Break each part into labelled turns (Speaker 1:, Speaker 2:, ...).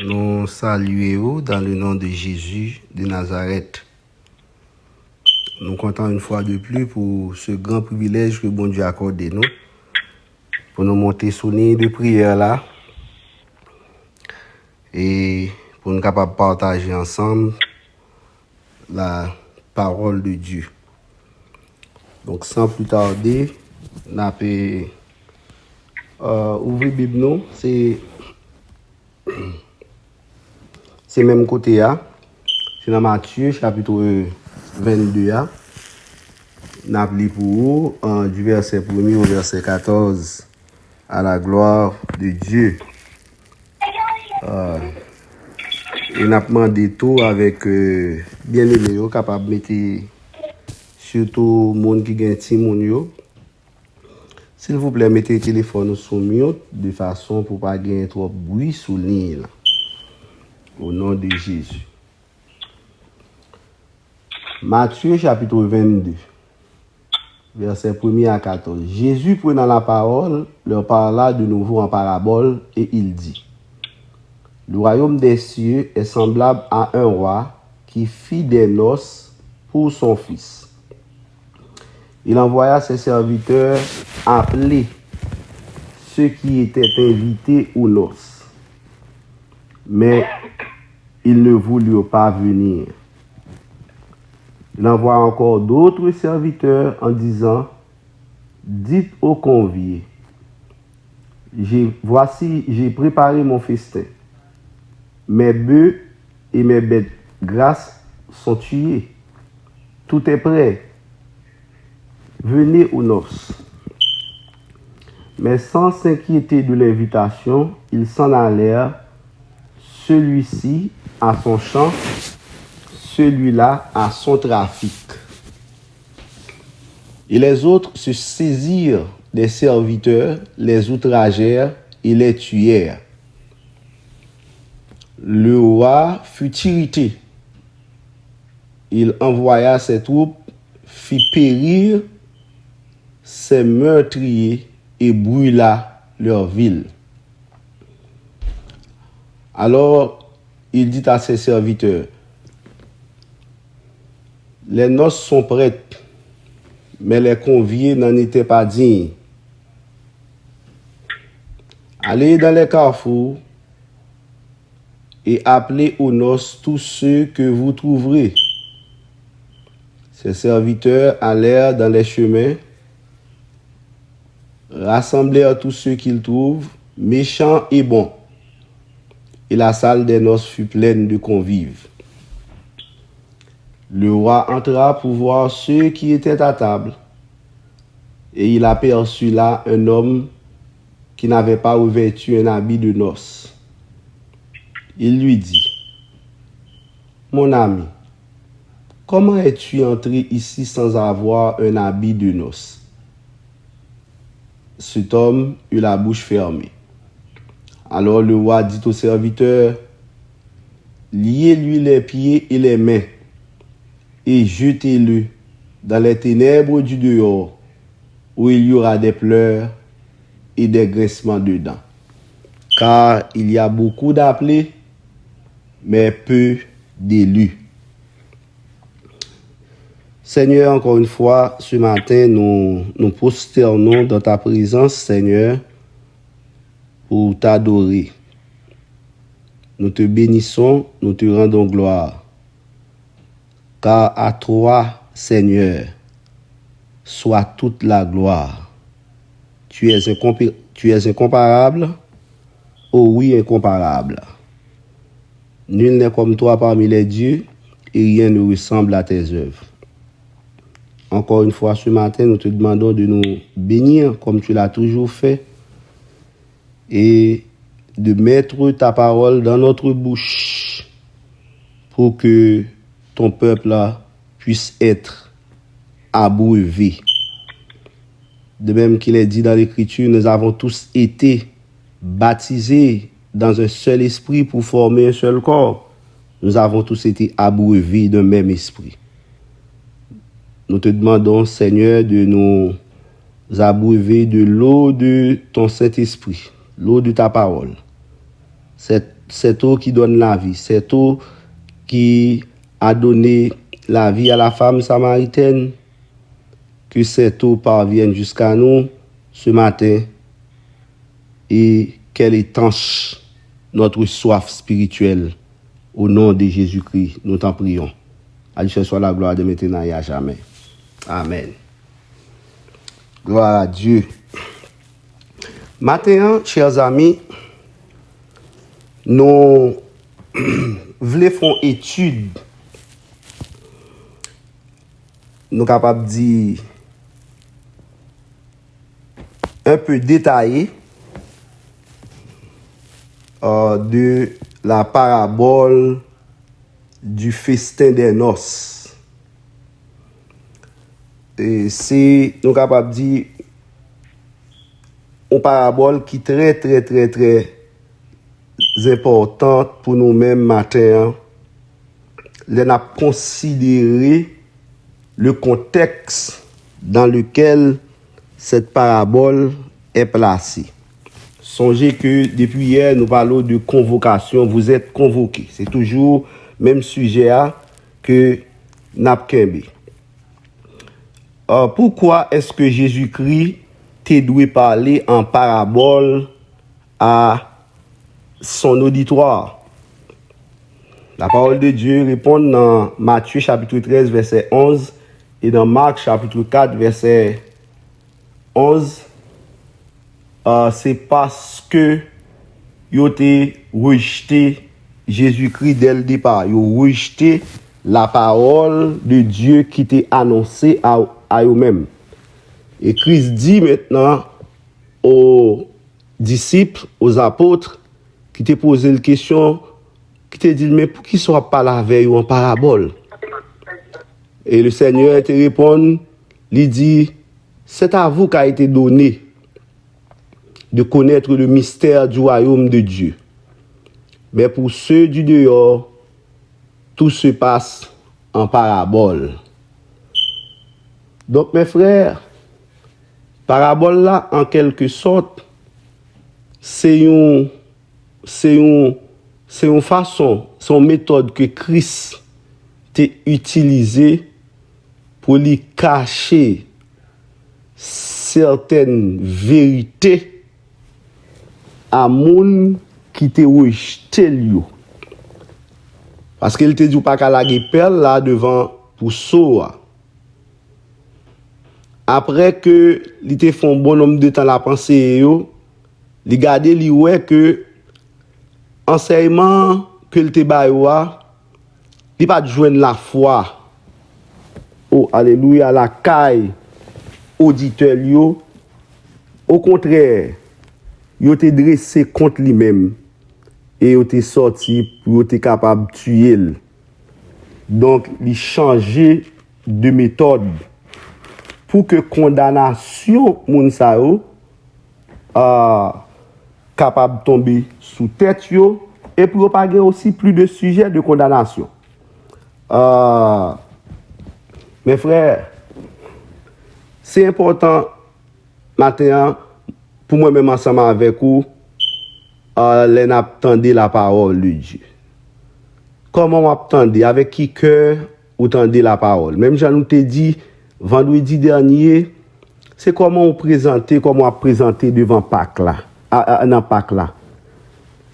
Speaker 1: Nous saluons dans le nom de Jésus de Nazareth. Nous comptons une fois de plus pour ce grand privilège que bon Dieu a accordé nous, pour nous monter sous nid de prière là, et pour nous capables de partager ensemble la parole de Dieu. Donc sans plus tarder, on a pu ouvrir Bible nous, c'est même côté là, c'est dans Matthieu chapitre 22 là. On a appelé pour vous du verset 1er au verset 14 à la gloire de Dieu. Et on a demandé tout avec bien aimé, capable de mettre surtout les gens qui ont petit monde. S'il vous plaît, mettez le téléphone sur mute de façon pour ne pas gagner trop de bruit sous ligne. Au nom de Jésus. Matthieu chapitre 22, verset 1er à 14. Jésus prenant la parole, leur parla de nouveau en parabole et il dit: Le royaume des cieux est semblable à un roi qui fit des noces pour son fils. Il envoya ses serviteurs appeler ceux qui étaient invités aux noces. Mais ils ne voulurent pas venir. Il envoie encore d'autres serviteurs en disant: Dites aux conviés, voici, j'ai préparé mon festin. Mes bœufs et mes bêtes grasses sont tués. Tout est prêt. Venez aux noces. Mais sans s'inquiéter de l'invitation, ils s'en allèrent, celui-ci à son champ, celui-là à son trafic. Et les autres se saisirent des serviteurs, les outragèrent et les tuèrent. Le roi fut irrité. Il envoya ses troupes, fit périr ses meurtriers et brûla leur ville. Alors il dit à ses serviteurs: Les noces sont prêtes, mais les conviés n'en étaient pas dignes. Allez dans les carrefours et appelez aux noces tous ceux que vous trouverez. Ses serviteurs allèrent dans les chemins, rassemblèrent tous ceux qu'ils trouvent, méchants et bons, et la salle des noces fut pleine de convives. Le roi entra pour voir ceux qui étaient à table, et il aperçut là un homme qui n'avait pas revêtu un habit de noces. Il lui dit: Mon ami, comment es-tu entré ici sans avoir un habit de noces? Cet homme eut la bouche fermée. Alors le roi dit au serviteur: Liez-lui les pieds et les mains, et jetez-le dans les ténèbres du dehors, où il y aura des pleurs et des grincements de dents. Car il y a beaucoup d'appelés, mais peu d'élus. Seigneur, encore une fois, ce matin, nous prosternons dans ta présence, Seigneur, pour t'adorer. Nous te bénissons, nous te rendons gloire. Car à toi, Seigneur, soit toute la gloire. Tu es incomparable, oh oui, incomparable. Nul n'est comme toi parmi les dieux, et rien ne ressemble à tes œuvres. Encore une fois, ce matin, nous te demandons de nous bénir comme tu l'as toujours fait et de mettre ta parole dans notre bouche pour que ton peuple puisse être abreuvé. De même qu'il est dit dans l'Écriture, nous avons tous été baptisés dans un seul esprit pour former un seul corps. Nous avons tous été abreuvés d'un même esprit. Nous te demandons, Seigneur, de nous abreuver de l'eau de ton Saint-Esprit, l'eau de ta parole, Cette eau qui donne la vie, cette eau qui a donné la vie à la femme samaritaine, que cette eau parvienne jusqu'à nous ce matin et qu'elle étanche notre soif spirituelle. Au nom de Jésus-Christ, nous t'en prions. À Dieu soit la gloire de maintenant et à jamais. Amen. Gloire à Dieu. Maintenant, chers amis, nous voulons faire une étude. Nous sommes capables de dire un peu détaillée de la parabole du festin des noces. Et c'est, nous sommes capables de dire, une parabole qui est très importante pour nous-mêmes matin. Nous avons considéré le contexte dans lequel cette parabole est placée. Songez que depuis hier, nous parlons de convocation. Vous êtes convoqués. C'est toujours le même sujet que Napkembe. Pourquoi est-ce que Jésus-Christ t'a dû parler en parabole à son auditoire? La parole de Dieu répond dans Matthieu chapitre 13, verset 11 et dans Marc chapitre 4, verset 11. C'est parce que ils ont rejeté Jésus-Christ dès le départ. Ils ont rejeté la parole de Dieu qui était annoncée à eux-mêmes. Et Christ dit maintenant aux disciples, aux apôtres, qui t'ont posé la question, qui t'ont dit, mais pour qui ne soit pas la veille ou en parabole? Et le Seigneur te répond, il dit, c'est à vous qu'a été donné de connaître le mystère du royaume de Dieu. Mais pour ceux du dehors, tout se passe en parabole. Donc mes frères, parabole là, en quelque sorte, c'est une façon, c'est une méthode que Christ a utilisée pour lui cacher certaines vérités à moun qui te rejeté lui. Parce qu'il te dit pas qu'à la perle là devant pour soa. Après que il te font bon nombre de temps la pensée yo, li gade li ouais que enseignement que il te bayoa, il pas joindre la foi. Oh alléluia la caille auditeur yo. Au contraire, il était dressé contre lui-même et il était sorti pour être capable de tuer. Donc, il changeait de méthode pour que condamnation moun sa yo capable de tomber sous tête yo et pour pas avoir aussi plus de sujets de condamnation. Mes frères, c'est important maintenant pour moi-même ensemble avec vous, les attendez la parole de Dieu. Comment on attendez? Avec qui cœur vous attendez la parole? Même Jean nous t'a dit vendredi dernier, c'est comment on présenter, devant Pâques là, dans Pâques là.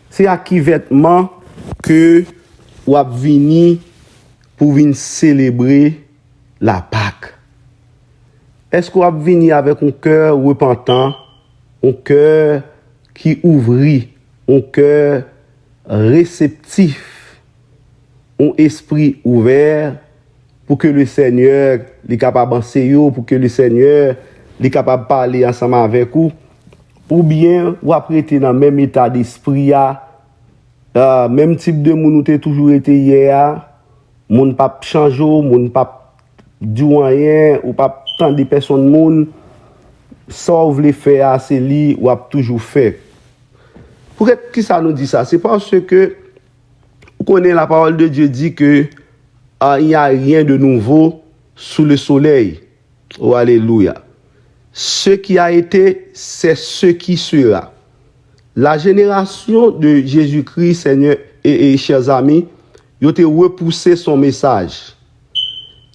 Speaker 1: C'est à qui vêtement que vous venir pour venir célébrer la Pâques. Est-ce que vous venez avec un cœur repentant? Un cœur qui ouvrit, un cœur réceptif, un esprit ouvert pour que le Seigneur est capable d'enseigner, pour que le Seigneur est capable de parler ensemble avec vous, ou bien vous prêter dans le même état d'esprit, même type de monde où toujours été hier, moun pas changer, moun pas dire rien, ou pas tant de personnes moun. Sauf les faire, c'est lui ou a toujours fait. Pourquoi qui ça nous dit ça? C'est parce que vous connaissez la parole de Dieu dit que il n'y a rien de nouveau sous le soleil. Oh alléluia. Ce qui a été, c'est ce qui sera. la génération de Jésus-Christ, Seigneur et chers amis, ils ont repoussé son message.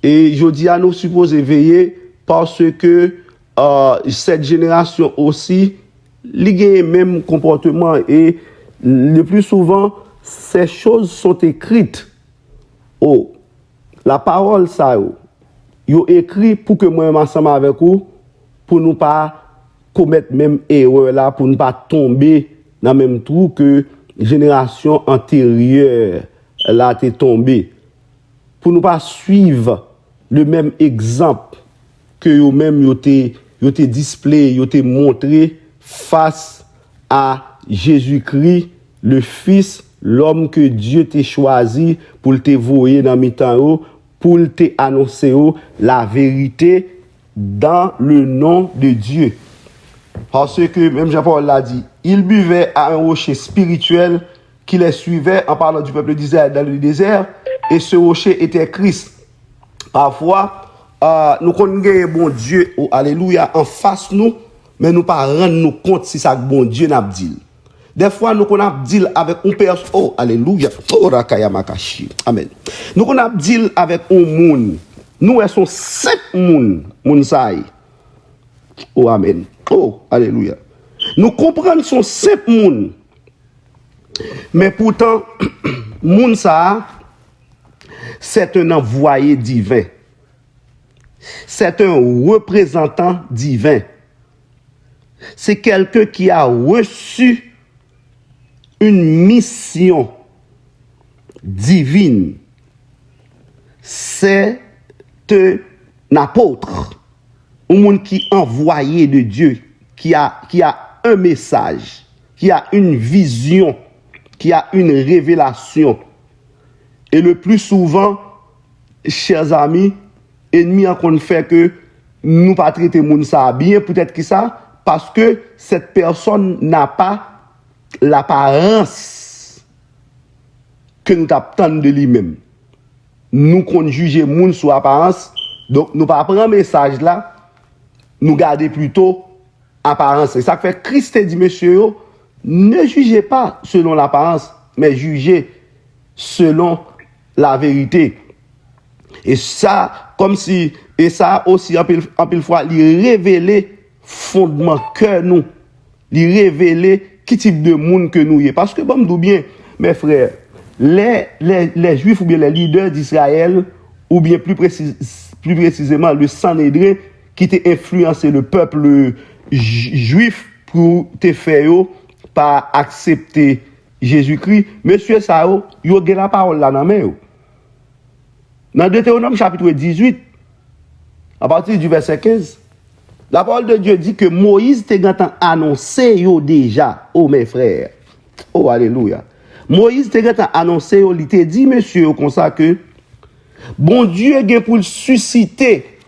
Speaker 1: Et je dis à nous supposer veiller parce que cette génération aussi, ils ont le même comportement et le plus souvent, ces choses sont écrites. Oh, la parole, ça, yo écrit pour que moi, ensemble avec vous, pour nous pas commettre même erreur là, pour ne pas tomber dans le même trou que génération antérieure là t'est tombée. Pour ne pas suivre le même exemple que yo même yo te display, yo te montré face à Jésus-Christ, le Fils, l'homme que Dieu t'a choisi pour te voyer dans mi-temps, pour te annoncer la vérité dans le nom de Dieu. Parce que, même Jean-Paul l'a dit, il buvait à un rocher spirituel qui les suivait en parlant du peuple d'Israël dans le désert, et ce rocher était Christ. Parfois, nous connaissons bon Dieu, oh, alléluia, en face nous, mais nous ne pas rendre nous compte si ça bon Dieu n'a pas dit. Des fois, nous avons dit avec un personne, oh, alléluia, oh, rakaya makashi, amen. Nous avons dit avec un monde, nous sommes 5 moun saï. Oh, amen. Oh, alléluia. Nous comprenons son 5 moun. Mais pourtant, moun ça, c'est un envoyé divin. C'est un représentant divin. C'est quelqu'un qui a reçu une mission divine. C'est un apôtre, un monde qui est envoyé de Dieu, qui a un message, qui a une vision, qui a une révélation. Et le plus souvent, chers amis, ennemis en fait que nous pas traiter moun ça bien, peut-être que ça, parce que cette personne n'a pas l'apparence que nous attendons de lui-même. Nous qu'on juge moun sur apparence, donc nous pas prendre message là, nous garder plutôt apparence. Et ça fait Christ dit monsieur, ne jugez pas selon l'apparence, mais jugez selon la vérité. Et ça, comme si, et ça aussi, en pile fois, il révéler fondement que nous, il révéler qui type de monde que nous y est. Parce que, bon, nous bien, mes frères, les Juifs ou bien les leaders d'Israël, ou bien plus précisément le Sanhédrin, qui t'a influencé le peuple juif pour te faire pas accepter Jésus-Christ, monsieur Sao, yo gen la parole là dans main. Dans Deutéronome chapitre 18, à partir du verset 15, la parole de Dieu dit que Moïse t'a annoncé yo déjà, oh mes frères. Oh alléluia. Moïse t'a annoncé yo, il t'a dit monsieur comme ça que bon Dieu gen pour susciter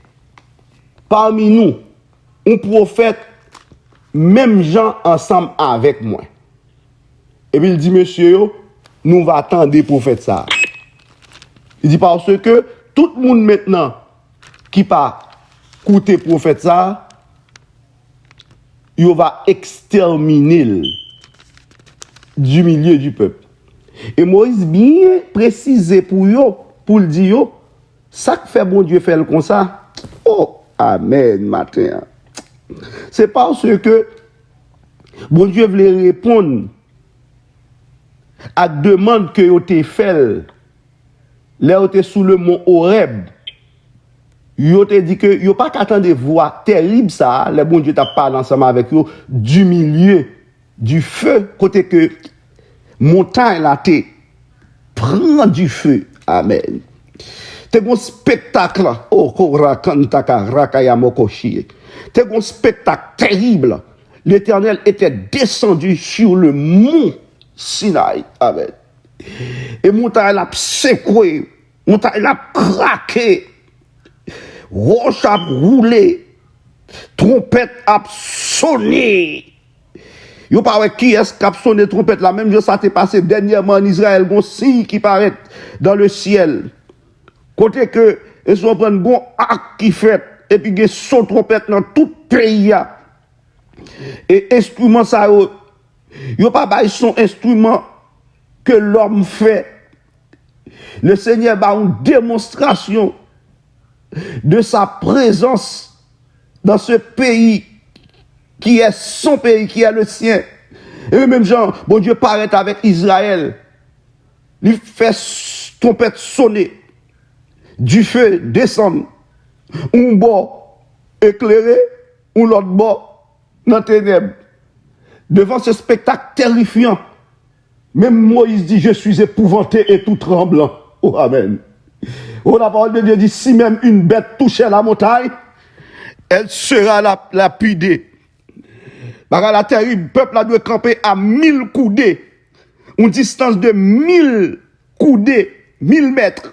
Speaker 1: parmi nous un prophète même gens ensemble avec moi. Et puis il dit, monsieur, nous va attendre pour faire ça. Il dit parce que tout le monde maintenant qui pas écouter prophète ça, il va exterminer du milieu du peuple. Et Moïse bien précisé pour le dire, ça que fait bon Dieu faire comme ça. Oh, amen, matin. C'est parce que bon Dieu voulait répondre à la demande que vous avez faite, là vous êtes sous le mont Horeb, vous avez dit que vous n'avez pas qu'attendre des voix terribles, ça, le bon Dieu t'a parlé ensemble avec vous, du milieu du feu, côté que montagne là, prend du feu. Amen. C'est un spectacle, oh, c'est un spectacle terrible. L'Éternel était descendu sur le mont Sinaï. Amen. Et montagne a secoué, montagne a craqué, roche a roulé, trompette a sonné. Yo pas qui est-ce qui a sonné trompette là, même ça t'est passé dernièrement en Israël, gon signe qui paraît dans le ciel. Côté que ils sont prendre bon acte qui fait et puis des son trompette dans tout pays. Et instrument ça Yo pas bail son instrument que l'homme fait. Le Seigneur a une démonstration de sa présence dans ce pays qui est son pays, qui est le sien. Et même Jean, bon Dieu paraît avec Israël. Il fait trompette sonner, du feu descendre, un bord éclairé, ou l'autre bord dans les ténèbres. Devant ce spectacle terrifiant, même Moïse dit, je suis épouvanté et tout tremblant. Oh, amen. Oh, la parole de Dieu dit, si même une bête touchait la montagne, elle sera lapidée. Parce la terrible, peuple a dû camper à 1000 coudées, une distance de 1000 coudées, 1000 mètres.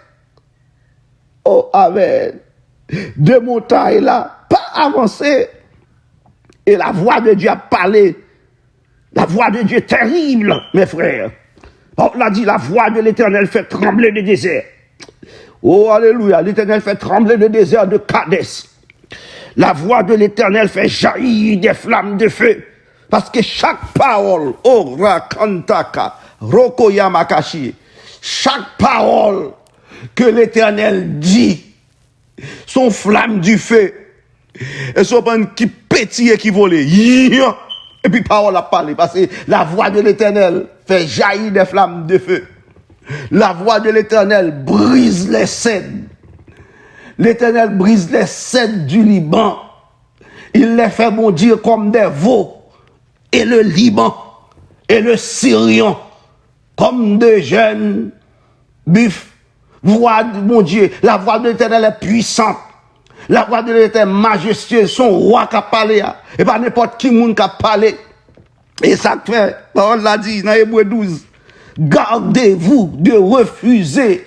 Speaker 1: Oh, amen. Deux montagnes là, pas avancées. Et la voix de Dieu a parlé. La voix de Dieu terrible, mes frères. On l'a dit, la voix de l'Éternel fait trembler le désert. Oh, alléluia, l'Éternel fait trembler le désert de Kadès. La voix de l'Éternel fait jaillir des flammes de feu. Parce que chaque parole, oh, rakantaka, rokoyamakashi, chaque parole que l'Éternel dit, sont flammes du feu. Et sont qui pétillent et qui volent. Et puis parole a parlé, parce que la voix de l'Éternel fait jaillir des flammes de feu. La voix de l'Éternel brise les cèdres. L'Éternel brise les cèdres du Liban. Il les fait bondir comme des veaux. Et le Liban et le Syrien comme de jeunes buffles. Voix de mon Dieu, la voix de l'Éternel est puissante. La voix de l'Éternel est majestueuse. Son roi qui a parlé. Et pas n'importe qui monde qui a parlé. Et ça fait, parole l'a dit dans Hébreux 12. Gardez-vous de refuser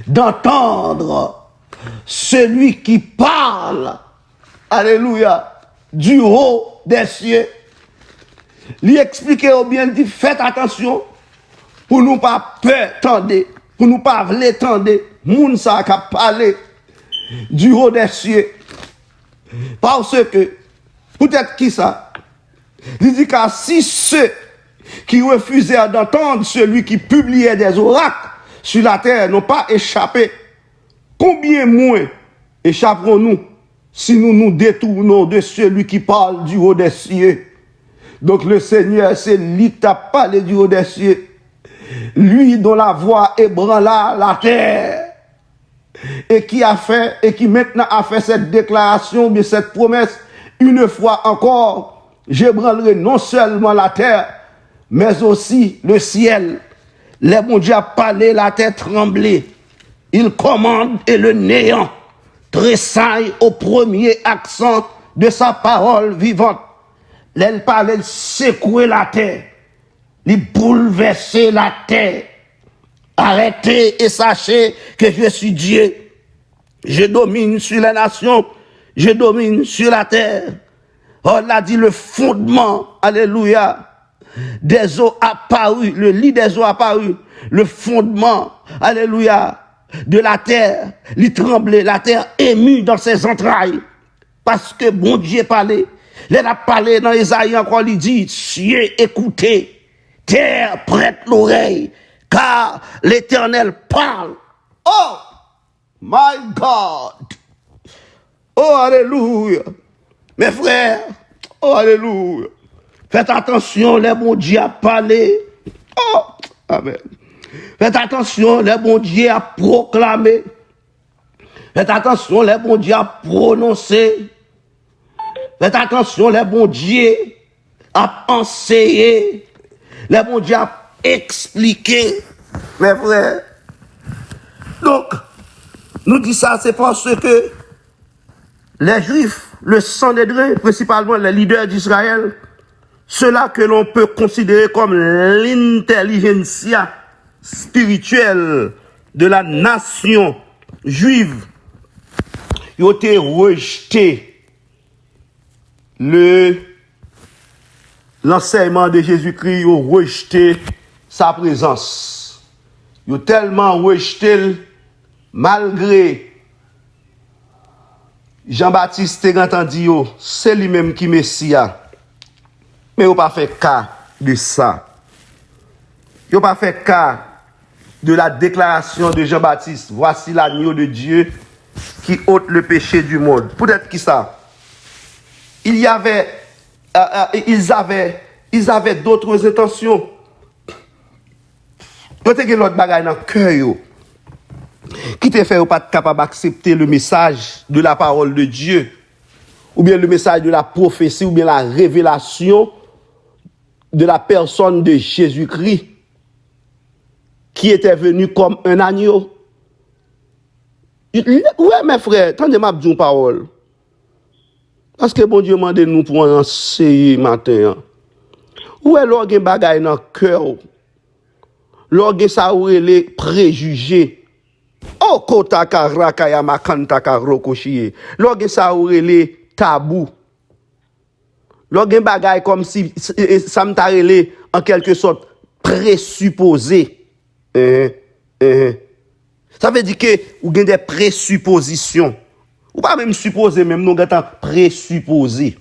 Speaker 1: d'entendre celui qui parle, alléluia, du haut des cieux. Lui expliquer au bien, dit faites attention pour nous pas peur tendre, pour nous pas l'étendre, moun ça qui a parlé du haut des cieux. Parce que, peut-être qui ça? Il dit que si ceux qui refusaient d'entendre celui qui publiait des oracles sur la terre n'ont pas échappé, combien moins échapperons-nous si nous nous détournons de celui qui parle du haut des cieux? Donc le Seigneur, c'est lui qui a parlé du haut des cieux. Lui dont la voix ébranla la terre. Et qui a fait, et qui maintenant a fait cette déclaration, mais cette promesse, une fois encore, j'ébranlerai non seulement la terre, mais aussi le ciel. Les bon Dieu a parlé, la terre tremblait. Il commande et le néant tressaille au premier accent de sa parole vivante. Elle parlait, secouer la terre, il bouleverser la terre. Arrêtez et sachez que je suis Dieu. Je domine sur les nations, je domine sur la terre. On a dit le fondement, alléluia, des eaux apparu, le lit des eaux apparu, le fondement, alléluia, de la terre, il tremblait, la terre émue dans ses entrailles, parce que bon Dieu parlait. Il a parlé dans Isaïe encore, il dit, cieux écoutez, terre prête l'oreille, car l'Éternel parle. Oh, my God. Oh, alléluia. Mes frères, oh, alléluia. Faites attention, les bons dieux à parler. Oh, amen. Faites attention, les bons dieux à proclamer. Faites attention, les bons dieux à prononcer. Faites attention, les bons dieux à enseigner. Les bons dieux à expliquer. Mes frères. Donc, nous disons ça, c'est parce que les Juifs, le Sanhédrin, principalement les leaders d'Israël, ceux-là que l'on peut considérer comme l'intelligentsia spirituelle de la nation juive, ils ont été rejetés l'enseignement de Jésus-Christ, ils ont rejeté sa présence. Ils ont tellement rejeté malgré Jean-Baptiste te entendu, c'est lui-même qui Messia. Mais il n'a pas fait cas. de ça. Ils n'ont pas fait cas de la déclaration de Jean-Baptiste. Voici l'agneau de Dieu qui ôte le péché du monde. Peut-être qui ça? Ils avaient d'autres intentions. Ils ont l'autre bagaille dans le cœur. Qui te fait pas capable d'accepter le message de la parole de Dieu, ou bien le message de la prophétie, ou bien la révélation de la personne de Jésus-Christ, qui était venu comme un agneau. Ouais, mes frères, attendez-moi dire une parole. Parce que bon Dieu m'a demandé nous pour enseigner matin. Où est l'orgue bagaille dans le cœur? L'orgue ça où les préjugés. Oh, kota karaka ya makanta karokoshie. L'orgue ça où les tabous. L'orgue bagaille comme si ça me en quelque sorte présupposé. Ça veut dire que vous avez des présuppositions. Ou pas même supposer, même nous avons présupposé.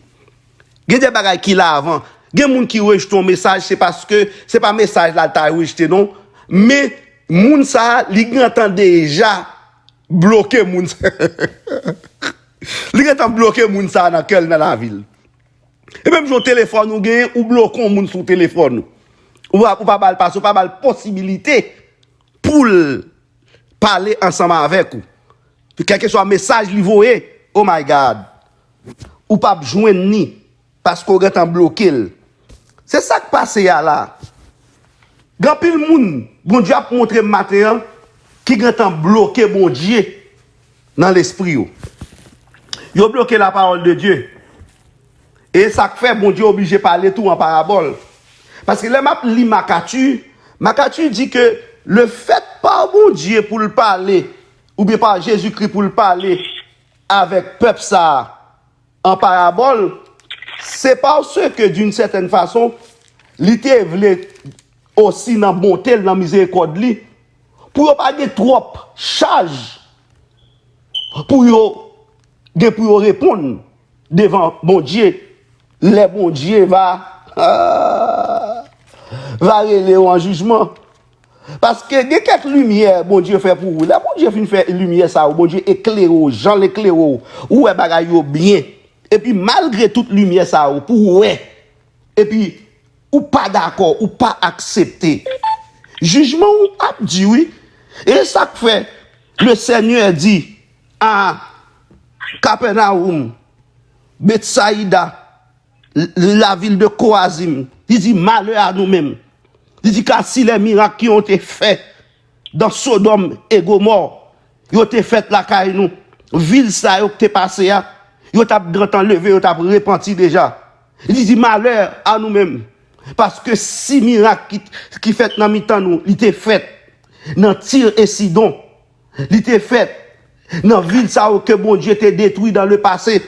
Speaker 1: Il y a des bagages qui là avant. Il y a des gens qui rejettent ton message, c'est parce que c'est pas message là, tu as rejeté, non. Mais, moun ça, ils ont déjà bloqué moun ça. Ils ont bloqué moun ça dans la ville. Et même sur le téléphone, ou bloquons moun sur le téléphone. Ou pas passer, ou pas mal possibilité pour parler ensemble avec vous. Puis quel que soit message livré, oh my God, ou pas joindre ni parce qu'on est bloqué. C'est ça qui passe là. Grand pile moun, bon Dieu a montré matin qui est bloqué bon Dieu dans l'esprit. Yo bloqué la parole de Dieu. Et ça fait bon Dieu obligé de parler tout en parabole. Parce que le map lit Makatu dit que le fait par bon Dieu pour le parler, ou bien par Jésus-Christ pour le parler avec peuple ça en parabole, c'est parce que d'une certaine façon, l'ité voulait aussi dans bonté, dans miséricorde, pour pas de trop charge, pour répondre devant bon Dieu, le bon Dieu va aller en jugement. Parce que il y a quelques lumières, bon Dieu fait pour vous. Là, bon Dieu fait lumière ça, bon Dieu éclaire, Jean l'éclaire, ou est bagaille bien. Et puis malgré toute lumière ça, pour ouais. Et puis ou pas d'accord, ou pas accepter. Jugement ou a dit oui. Et ça fait le Seigneur dit à Capernaum, Bethsaïda, la ville de Chorazim, il dit malheur à nous-mêmes. Il dit car si les miracles qui ont été faits dans Sodome et Gomorre, ils ont été faits là car nous, ville ça qui été passé là, ils ont grand temps levé, ils ont repenti déjà. Il dit malheur à nous-mêmes parce que si miracles qui fait dans mi-temps nous, ils étaient faits dans Tyr et Sidon, ils étaient faits dans ville ça que bon Dieu était détruit dans le passé.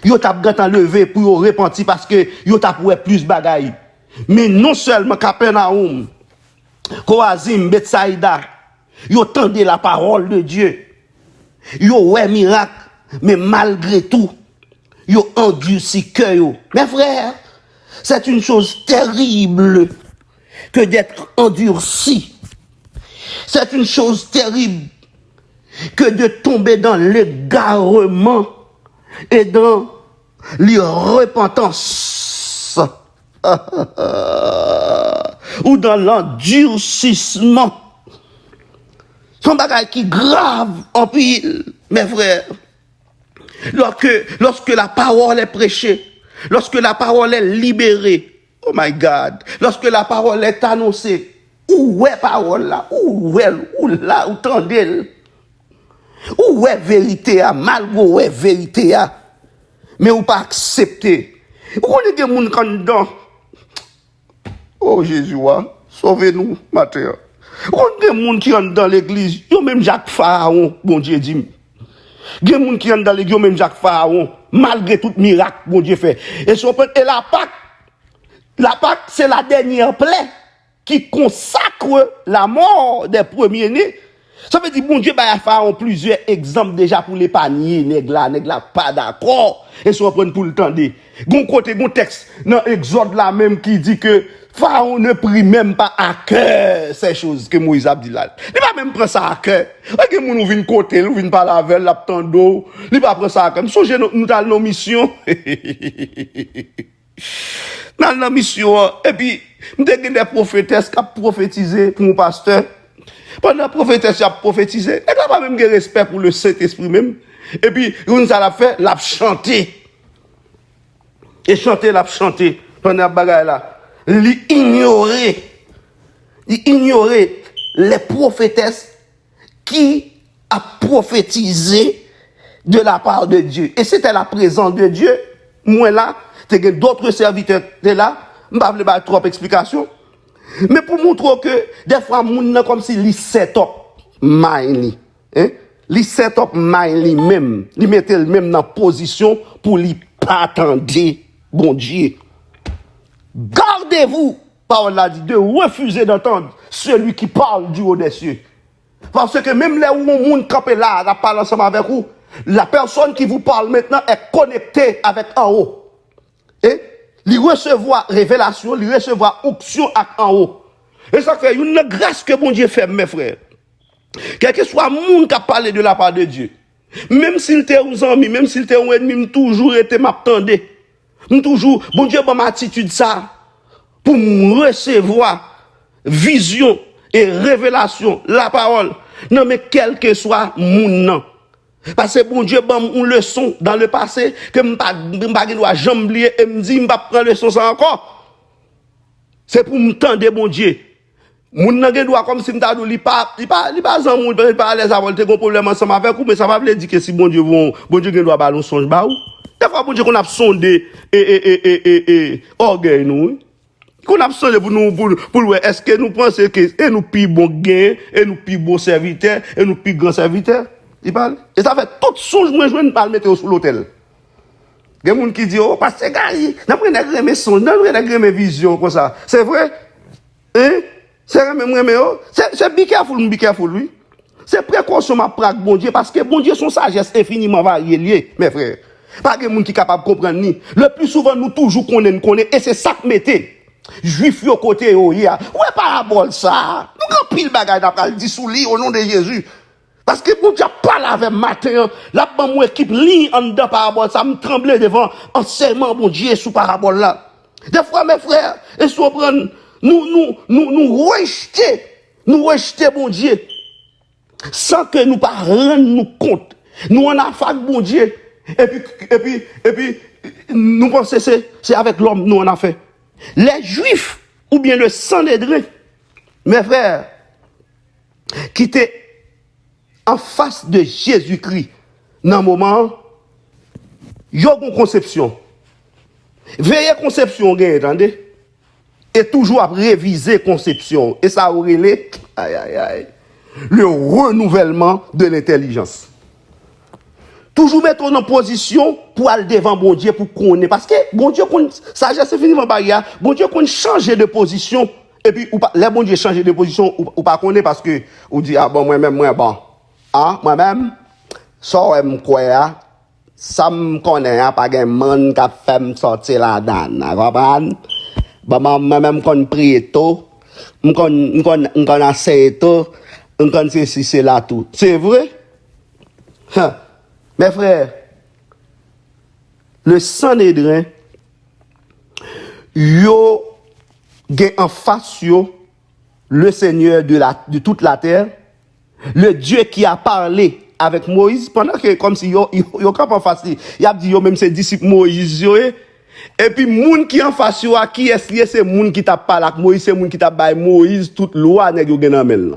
Speaker 1: Ils ont grand temps levé pour repenti parce que ils ont plus bagaille. Mais non seulement Capernaum, Chorazim, Bethsaïda, ils entendaient la parole de Dieu. Ils ont ouais miracle, mais malgré tout, ils ont endurci cœur. Mes frères, c'est une chose terrible que d'être endurci. C'est une chose terrible que de tomber dans l'égarement et dans l'irrepentance. Ou dans l'endurcissement. Son bagage qui grave en pile, mes frères. Lorsque la parole est prêchée, lorsque la parole est libérée, oh my God, lorsque la parole est annoncée, où est parole là, où là, où tendez, où est vérité à, malgré où est vérité à, mais ou pas accepter. Où est des gens qui dedans? Oh Jésus, sauvez-nous, matin. Où est des gens qui sont dans l'église? Yo même Jacques Pharaon, bon Dieu dit. Il y a des gens qui sont dans l'église, même Jacques Pharaon, malgré tout miracle, bon Dieu fait. Et la Pâque, c'est la dernière plaie qui consacre la mort des premiers-nés. Ça veut dire, bon Dieu, bah, Pharaon plusieurs exemples déjà pour les paniers, nèg la pas d'accord. Et si on prend pour le temps, gon côté, gon texte, dans Exode là même qui dit que Pharaon ne prit même pas à cœur ces choses que Moïse a dit là. Il va même prendre ça à cœur. Et que nous vient côté, nous vient parler avec la d'eau, il va prendre ça à cœur. Nous sommes nous dans nos missions. Dans nos missions et puis nous avons des prophétesses qui ont prophétisé pour mon pasteur. Pendant la prophétesse a prophétisé, elle n'a pas même de respect pour le Saint-Esprit même. Et puis nous a fait l'a chanter. Et chanter l'a chanter pendant la bagaille là. Ignorer les prophétesses qui a prophétisé de la part de Dieu. Et c'était la présence de Dieu. Moi là, d'autres serviteurs là, je ne vais pas trop d'explications. Mais pour montrer que des fois, moun comme si li set up mind hein? Li set up mind même, li mettait le même dans position pour li pas attendre bon Dieu. Gardez-vous, parole a dit, de refuser d'entendre celui qui parle du haut des cieux. Parce que même là où mon monde campé là, la parle ensemble avec vous, la personne qui vous parle maintenant est connectée avec en haut. Et il recevoir révélation, il recevoir onction en haut. Et ça fait une grâce que bon Dieu fait, mes frères. Quel que soit le monde qui a parlé de la part de Dieu, même s'il était un ami, même s'il était un ennemi, toujours été m'attendait. Toujours, bon Dieu, ma attitude ça, pour me recevoir vision et révélation, la parole. Non, mais quel que soit mon nom. Parce que bon Dieu, bon, une leçon dans le passé, que je ne dois jamais oublier et me dit, je ne vais pas prendre leçon ça encore. C'est pour me tendre, bon Dieu. Mon nan doit comme si m'ta dou li pas sans moun pas à l'aise avoir un problème ensemble avec vous mais ça va veut dire que si bon Dieu doit ballon songe ba ou des fois bon Dieu qu'on a sondé orgueil nous qu'on a sondé pour nous pour est-ce que nous pensons que et nous pi bon gain et nous pi bon serviteur et nous pi grand serviteur il parle et ça fait tout songe moi je ne pas mettre sur l'hôtel. Il y a des gens qui disent oh parce que gars n'a pas mes songe n'a pas mes visions comme ça c'est vrai hein. C'est be careful, oui. C'est précaution ma prague, bon Dieu, parce que bon Dieu, son sagesse infiniment variée, mes frères. Pas de monde qui est capable de comprendre ni. Le plus souvent, nous toujours connaissons, et c'est ça que mettez. Juif au côté, ouais, parabole ça. Nous avons pile bagage d'après le dit sous lit au nom de Jésus. Parce que bon Dieu parle avec matin, là, mon équipe lit en dedans parabole, ça me tremblait devant enseignement, bon Dieu, sous parabole là. Des fois, mes frères, et si on prend nous rejeter bon Dieu sans que nous pas rendre nous compte nous en affaire bon Dieu et puis nous pensons c'est avec l'homme nous en a fait les juifs ou bien le Sanhédrin mes frères qui étaient en face de Jésus-Christ dans un moment il y a une conception veillez conception attendez et toujours à réviser conception. Et ça aurait le renouvellement de l'intelligence. Toujours mettre en position pour aller devant bon Dieu, pour connaître. Parce que bon Dieu, sagesse c'est fini, bon Dieu, qu'on change de position. Et puis, les bon Dieu change de position, ou pas connaître parce que, ou dit, ah bon, moi-même, bon. Ah, moi-même, ça, me croit, ça me connaît, pas de monde qui a fait me sortir là-dedans. Vous comprenez? Moi-même, je prie tout, je essaye tout, je sais si c'est là tout. C'est vrai? Mes frères, le Sanhédrin, yo gen en face yo, le Seigneur de toute la terre, le Dieu qui a parlé avec Moïse, pendant que, comme si yo quand en face, il a dit yo même ses disciples Moïse yo, et puis, moun qui en face yo, qui est lié, c'est moun qui t'a parlé avec Moïse, c'est moun qui t'a baillé Moïse, toute loi n'est yo gen amel.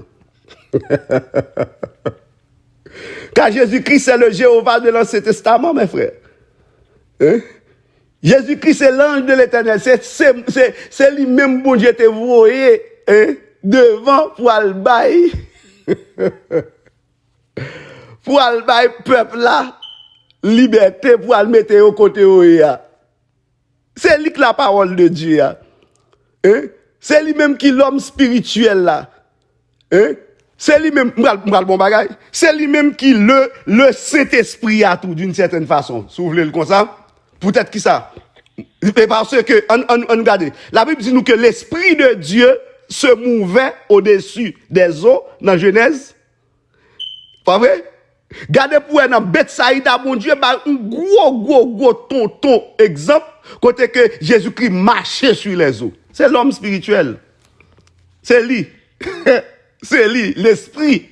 Speaker 1: Car Jésus-Christ, c'est le Jéhovah de l'Ancien Testament, mes frères. Hein? Jésus-Christ, c'est l'ange de l'Éternel. C'est lui-même, bon Dieu, te voyé, hein? Devant pour le bail. Pour le bail, peuple là, liberté, pour le mettre au côté où il y a. C'est lui qui la parole de Dieu. Hein? C'est lui-même qui l'homme spirituel là. Hein? C'est lui-même, bon bagay. C'est lui-même qui le Saint-Esprit a tout d'une certaine façon. Si vous voulez le comme ça, peut-être qui ça. Parce que, on regarde, la Bible dit nous que l'Esprit de Dieu se mouvait au-dessus des eaux dans Genèse. Pas vrai? Gardez pour un Bethsaïda, mon Dieu, bah, un gros tonton exemple, côté que Jésus-Christ marchait sur les eaux. C'est l'homme spirituel. C'est lui. C'est lui, l'esprit.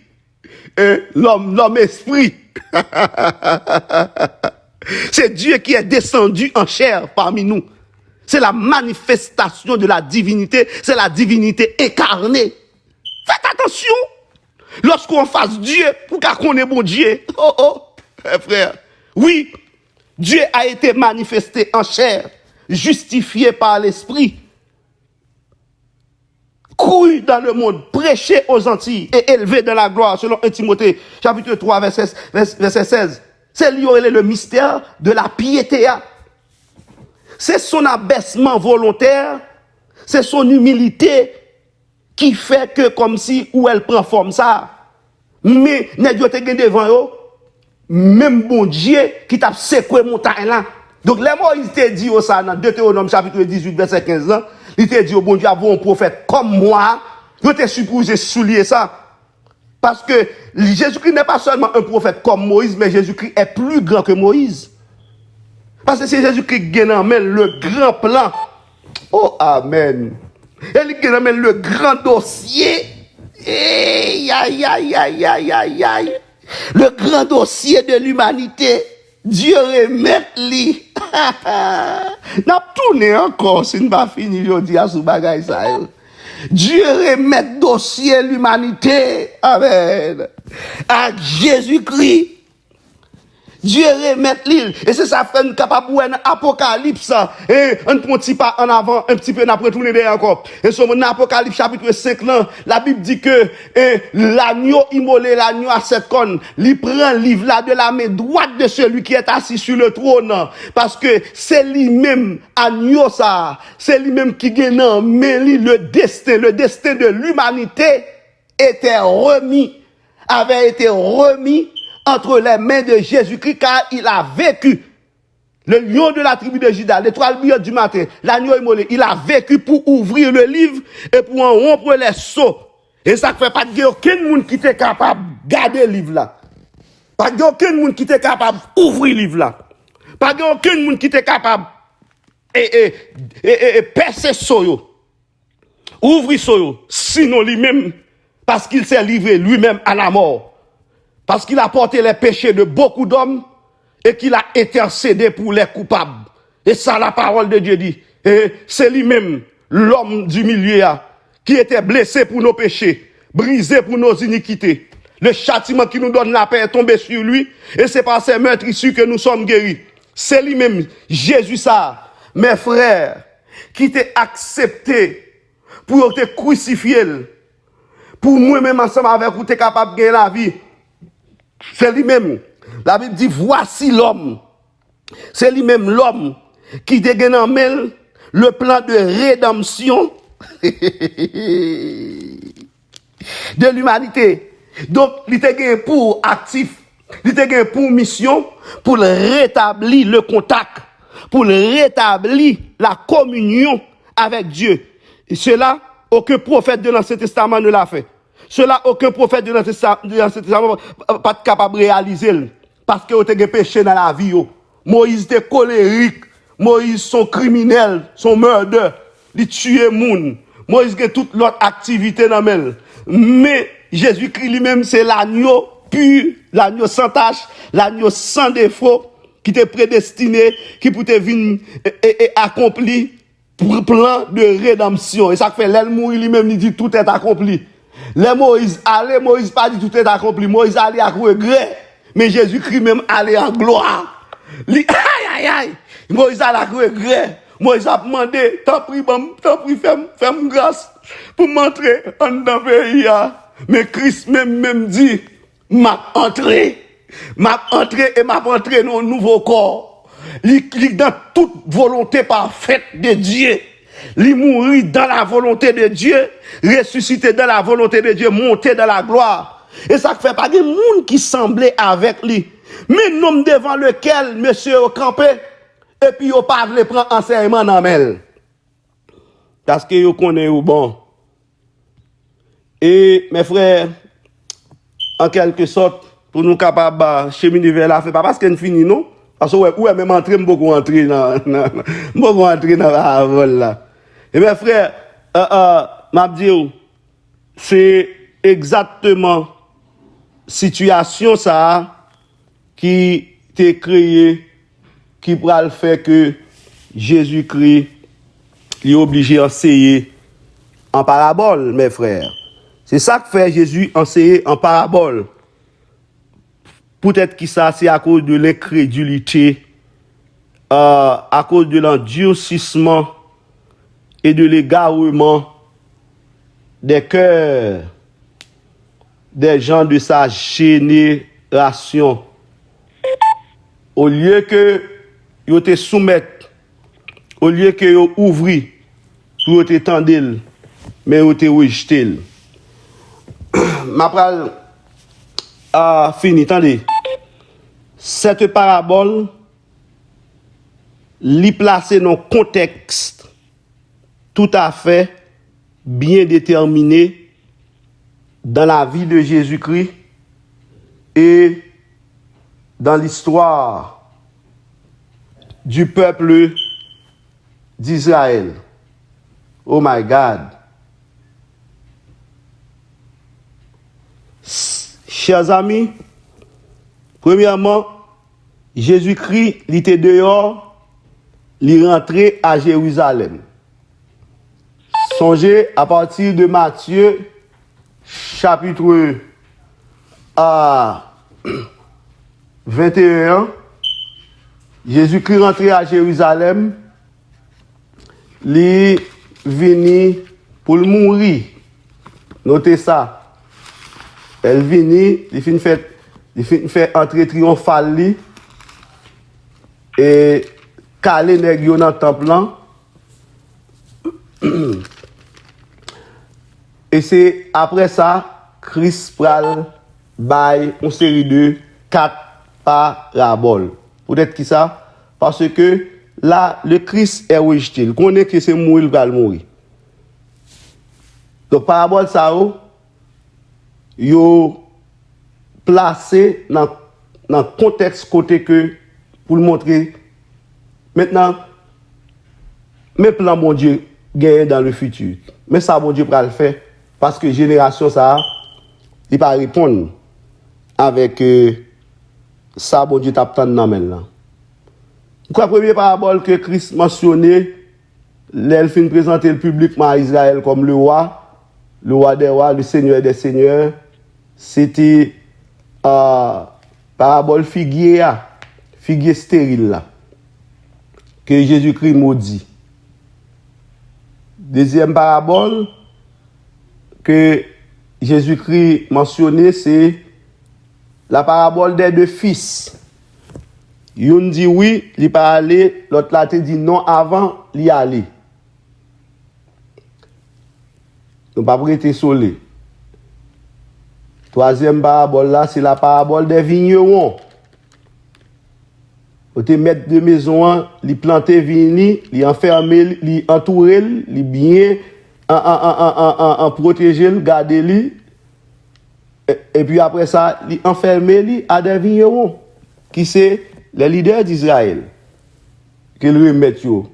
Speaker 1: L'homme esprit. C'est Dieu qui est descendu en chair parmi nous. C'est la manifestation de la divinité. C'est la divinité incarnée. Faites attention. Lorsqu'on fasse Dieu, pour qu'on ait bon Dieu. Frère. Oui, Dieu a été manifesté en chair, justifié par l'esprit, couru dans le monde, prêché aux Antilles et élevé dans la gloire, selon 1 Timothée, chapitre 3, verset 16. C'est lui le mystère de la piété. C'est son abaissement volontaire, c'est son humilité qui fait que comme si où elle prend forme ça. Mais n'est-ce pas devant eux, même bon Dieu qui t'a secoué montagne là. Donc les Moïse t'a dit ça dans Deutéronome chapitre 18 verset 15 ans, il t'a dit au bon Dieu avoir un prophète comme moi, je t'ai supposé souligner ça. Parce que Jésus-Christ n'est pas seulement un prophète comme Moïse, mais Jésus-Christ est plus grand que Moïse. Parce que c'est Jésus-Christ qui gagne le grand plan. Oh, amen. Il gagne le grand dossier. Aïe. Le grand dossier de l'humanité. Dieu remet lui. N'a tourné encore, si nous pas fini aujourd'hui à ce bagage ça. Dieu remet dossier l'humanité. Amen. À Jésus-Christ. Dieu remet l'île. Et c'est ça fait nous capable de Apocalypse. Et un petit pas en avant, un petit peu après tourner derrière encore. Et sur mon Apocalypse chapitre 5 là, la Bible dit que l'agneau immolé, l'agneau à 7 cornes, il prend le livre là de la main droite de celui qui est assis sur le trône. Parce que c'est lui-même, agneau ça, c'est lui-même qui gagne mais le destin de l'humanité avait été remis entre les mains de Jésus-Christ, car il a vécu. Le lion de la tribu de Juda, l'étoile brillante du matin, l'agneau immolé, il a vécu pour ouvrir le livre et pour en rompre les sceaux. Et ça ne fait pas de aucun monde qui était capable de garder le livre là. Pas de aucun monde qui était capable d'ouvrir le livre là. Pas de aucun monde qui était capable de percer sceaux. Ouvrir sceaux. Sinon lui-même, parce qu'il s'est livré lui-même à la mort. Parce qu'il a porté les péchés de beaucoup d'hommes et qu'il a intercédé pour les coupables. Et ça, la parole de Dieu dit. Et c'est lui-même, l'homme du milieu, qui était blessé pour nos péchés, brisé pour nos iniquités. Le châtiment qui nous donne la paix est tombé sur lui. Et c'est par ses meurtres issus que nous sommes guéris. C'est lui-même, Jésus ça, mes frères, qui t'a accepté pour te crucifier. Pour moi-même, ensemble avec vous, t'es capable de gagner la vie. C'est lui-même. La Bible dit, voici l'homme. C'est lui-même l'homme qui dégaine en main le plan de rédemption de l'humanité. Donc, il était pour actif, il était pour mission, pour rétablir le contact, pour rétablir la communion avec Dieu. Et cela, aucun prophète de l'Ancien Testament ne l'a fait. Cela, aucun prophète de l'Ancien Testament pas capable de réaliser. Parce que vous avez péché dans la vie. Moïse était colérique. Moïse son criminel, son meurtre. Il tuait moun. Moïse a toute l'autre activité dans elle. Mais Jésus-Christ lui-même, c'est l'agneau pur, l'agneau sans tache, l'agneau sans défaut, qui était prédestiné, qui pouvait venir et accomplir le plan de rédemption. Et ça fait l'aile mourir lui-même, il dit tout est accompli. Les Moïse allait, Moïse pas dit tout est accompli. Moïse allait à regret. Mais Jésus-Christ même allait en gloire. Aïe. Moïse allait à regret. Moïse a demandé, tant pis, fais-moi grâce pour m'entrer en dans le pays. Mais Christ même dit, m'a entré et m'a entré dans un nouveau corps. Il dans toute volonté parfaite de Dieu. Il mourit dans la volonté de Dieu, ressuscité dans la volonté de Dieu, monté dans la gloire. Et ça ne fait pas de monde qui semblait avec lui. Mais l'homme devant lequel monsieur campé, et puis yo pas vle prendre enseignement dans mel. Parce que yo connaît ou bon. Et mes frères, en quelque sorte, pour nous capables cheminer vers la fin, pas parce qu'on finit non, parce que ouais même entrer beaucoup entrer dans la vol là. Et mes frères, m'a dit c'est exactement situation ça qui t'est créé qui pourra le faire que Jésus-Christ est obligé d'enseigner en parabole, mes frères. C'est ça que fait Jésus enseigner en parabole. Peut-être que ça, c'est à cause de l'incrédulité, à cause de l'endurcissement et de l'égarement des cœurs des gens de sa génération. Au lieu que ils te soumettent, au lieu que ils ouvrent pour te tendre, mais ils te rejetent. Ma pral fini, attendez. Cette parabole l'y placée dans un contexte tout à fait bien déterminé dans la vie de Jésus-Christ et dans l'histoire du peuple d'Israël. Oh my God. Chers amis, premièrement, Jésus-Christ, il était dehors, il rentrait à Jérusalem. Songez à partir de Matthieu, chapitre 21, Jésus-Christ rentrait à Jérusalem, il venu pour mourir. Notez ça. Elle vini, il fin fait entrer triomphal et caler nèg yo dans temple là. Et c'est après ça Christ pral bail une série de 4 paraboles. Peut-être qui ça parce que là le Christ est rejeté. Il connaît que c'est mourir, il va mourir. Donc parabole ça yo placé dans contexte côté que pour le montrer maintenant mes plans bon Dieu gagnent dans le futur mais ça bon Dieu va le faire parce que génération ça il pas répondre avec ça bon Dieu t'attend dans main là. Quoi première parabole que Christ mentionné l'elfin présenter le publiquement à Israël comme le roi des rois, le Seigneur des seigneurs. C'était parabole figuier stérile là, que Jésus-Christ maudit. Deuxième parabole que Jésus-Christ mentionné, c'est la parabole des 2 fils. Yon dit oui, il pas aller, l'autre là te dit non avant, il aller. Nous pas prêter solé. Troisième parabole là, c'est la parabole des vignerons. Vous te mettre de maison, li planter vignes, li enfermer, li entourer, li bien en protéger, garder li. Et puis après ça, li enfermer li à des vignerons qui c'est les leaders d'Israël. Qu'ils remettent yo.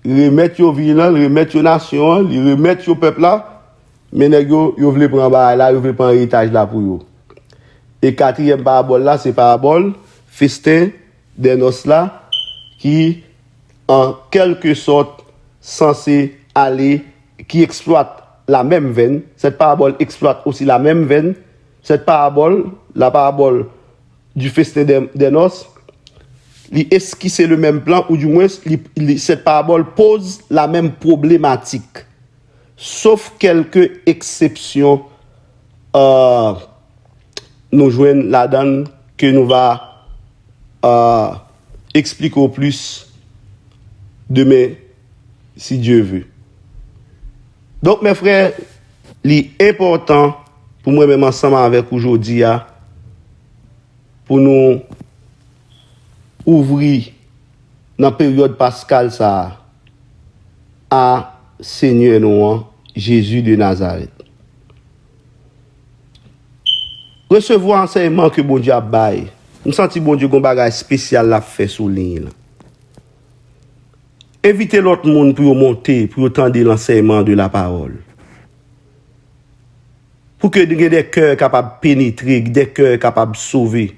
Speaker 1: Ils remettent yo vignes, ils remettent yo nation, ils remettent yo peuple là. Mais yo vle prendre là, yo vle prendre héritage là pour yo. Et quatrième parabole là, c'est parabole festin des noces là qui en quelque sorte censé aller qui exploite la même veine. Cette parabole exploite aussi la même veine. Cette parabole, la parabole du festin des noces, il esquisse le même plan ou du moins cette parabole pose la même problématique. Sauf quelques exceptions, nous joignent là-dedans que nous va expliquer au plus demain, si Dieu veut. Donc, mes frères, l'important pour moi même ensemble avec aujourd'hui, pour nous ouvrir dans période pascale ça à Seigneur nous Jésus de Nazareth. Recevoir enseignement que bon Dieu a bail. Nous senti bon Dieu gon bagage spécial la fait sous ligne. Invitez l'autre monde pour monter, pour entendre l'enseignement de la parole. Pour que des cœurs capables de pénétrer, des cœurs capables de sauver.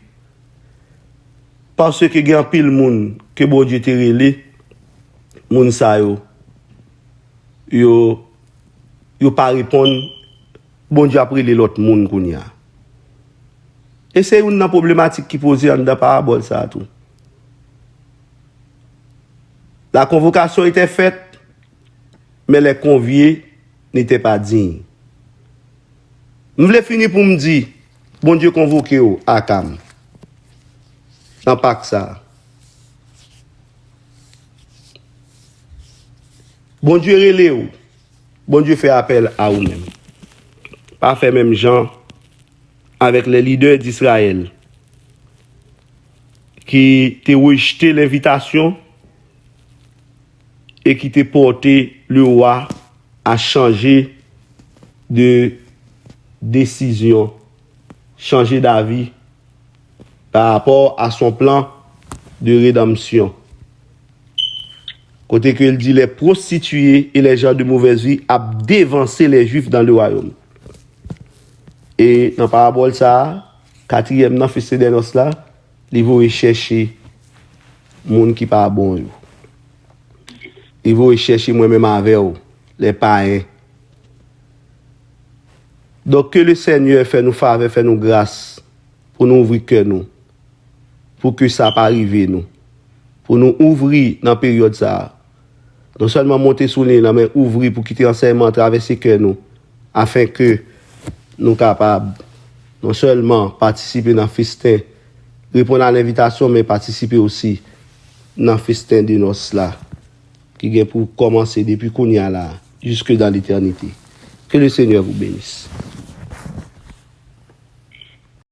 Speaker 1: Parce que il y a pile monde que bon Dieu te relé, moun sa yo pas répondre, bon Dieu a pris l'autre monde qu'on y a. Et c'est une problématique qui pose dans la parabole ça tout. La convocation était faite, mais les conviés n'étaient pas dignes. Je voulais finir pour me dire, bon Dieu convoqué à Cam. Dans pas que ça. Bon Dieu relé ou. Bon Dieu fait appel à vous-même. Pas fait même genre avec les leaders d'Israël qui t'ont rejeté l'invitation et qui t'ont porté le roi à changer de décision, changer d'avis par rapport à son plan de rédemption. Côté qu'il dit les prostituées et les gens de mauvaise vie a dévancé les juifs dans le royaume. Et dans la parabole ça, quatrième dans fils de noces là, il va chercher monde qui pas bon. Il va chercher moi-même avec eux, les païens. Donc que le Seigneur fait nous faveur, fait nous grâce pour nous ouvrir cœur nous, pour que ça pas arrive nous, pour nous ouvrir dans la période ça. Non seulement monter sous les mais ouvrir pour quitter enseignement traverser cœur nous, afin que nous capables non seulement participer dans le festin, répondre à l'invitation, mais participer aussi dans le festin de noces là, qui est pour commencer depuis qu'on y a là, jusque dans l'éternité. Que le Seigneur vous bénisse.